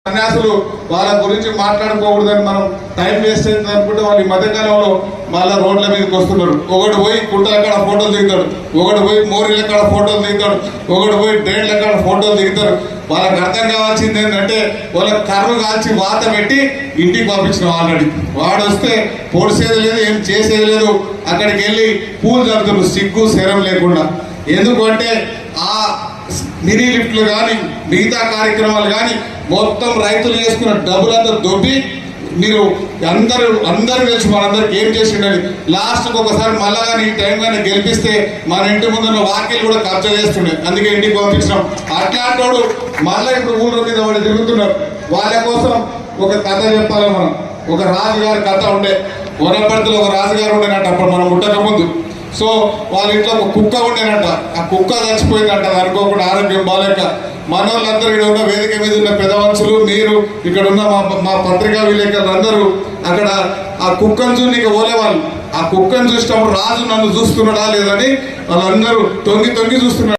సన్యాసులు వాళ్ళ గురించి మాట్లాడుకోకూడదని మనం టైం వేస్ట్ అవుతుంది అనుకుంటే వాళ్ళు ఈ మధ్యకాలంలో మళ్ళీ రోడ్ల మీదకి వస్తున్నారు. ఒకటి పోయి గుట్టల కాడ ఫోటోలు దిగుతాడు, ఒకటి పోయి మోరీల కాడ ఫోటోలు దిగుతాడు, ఒకటి పోయి డ్రైన్ల కాడ ఫోటోలు దిగుతారు. వాళ్ళకి అర్థం కావాల్సింది ఏంటంటే వాళ్ళ కర్రు కాల్చి వాత పెట్టి ఇంటికి పంపించిన ఆల్రెడీ. వాడు వస్తే పొడిసేది లేదు, ఏం చేసేది లేదు. అక్కడికి వెళ్ళి పూలు జరుగుతున్నారు సిగ్గు శరం లేకుండా. ఎందుకంటే ఆ మినీ లిఫ్ట్లు కానీ మిగతా కార్యక్రమాలు కానీ మొత్తం రైతులు చేసుకున్న డబ్బులంతా దొబ్బి మీరు అందరూ తెలుసు మనందరికి ఏం చేసిండని. లాస్ట్కి ఒకసారి మళ్ళా కానీ ఈ టైం కానీ గెలిపిస్తే మన ఇంటి ముందున్న వాకిలు కూడా కబ్జా చేస్తుండే, అందుకే ఇంటికి పంపించినాం. అట్లాంటి వాడు మళ్ళీ ఇప్పుడు ఊళ్ళ మీద వాడు తిరుగుతున్నారు. వాళ్ళ కోసం ఒక కథ చెప్పాలి మనం. ఒక రాజుగారి కథ ఉండే, వనపర్తిలో ఒక రాజుగారు ఉండేనట్టు అప్పుడు మనం పుట్టక ముందు. సో వాళ్ళ ఇంట్లో ఒక కుక్క ఉండేనట. ఆ కుక్క చచ్చిపోయిందంట అనుకోకుండా, ఆరోగ్యం బాగాలేక. మన వాళ్ళందరూ ఇక్కడ ఉన్న వేదిక మీద ఉన్న పెద్ద మనుషులు, మీరు ఇక్కడ ఉన్న మా పత్రికా విలేకరులు అందరూ అక్కడ ఆ కుక్కను చూసి పోలేవాళ్ళు. ఆ కుక్కను చూసినప్పుడు రాజు నన్ను చూస్తున్నాడా లేదని వాళ్ళందరూ తొంగి చూస్తున్నారు.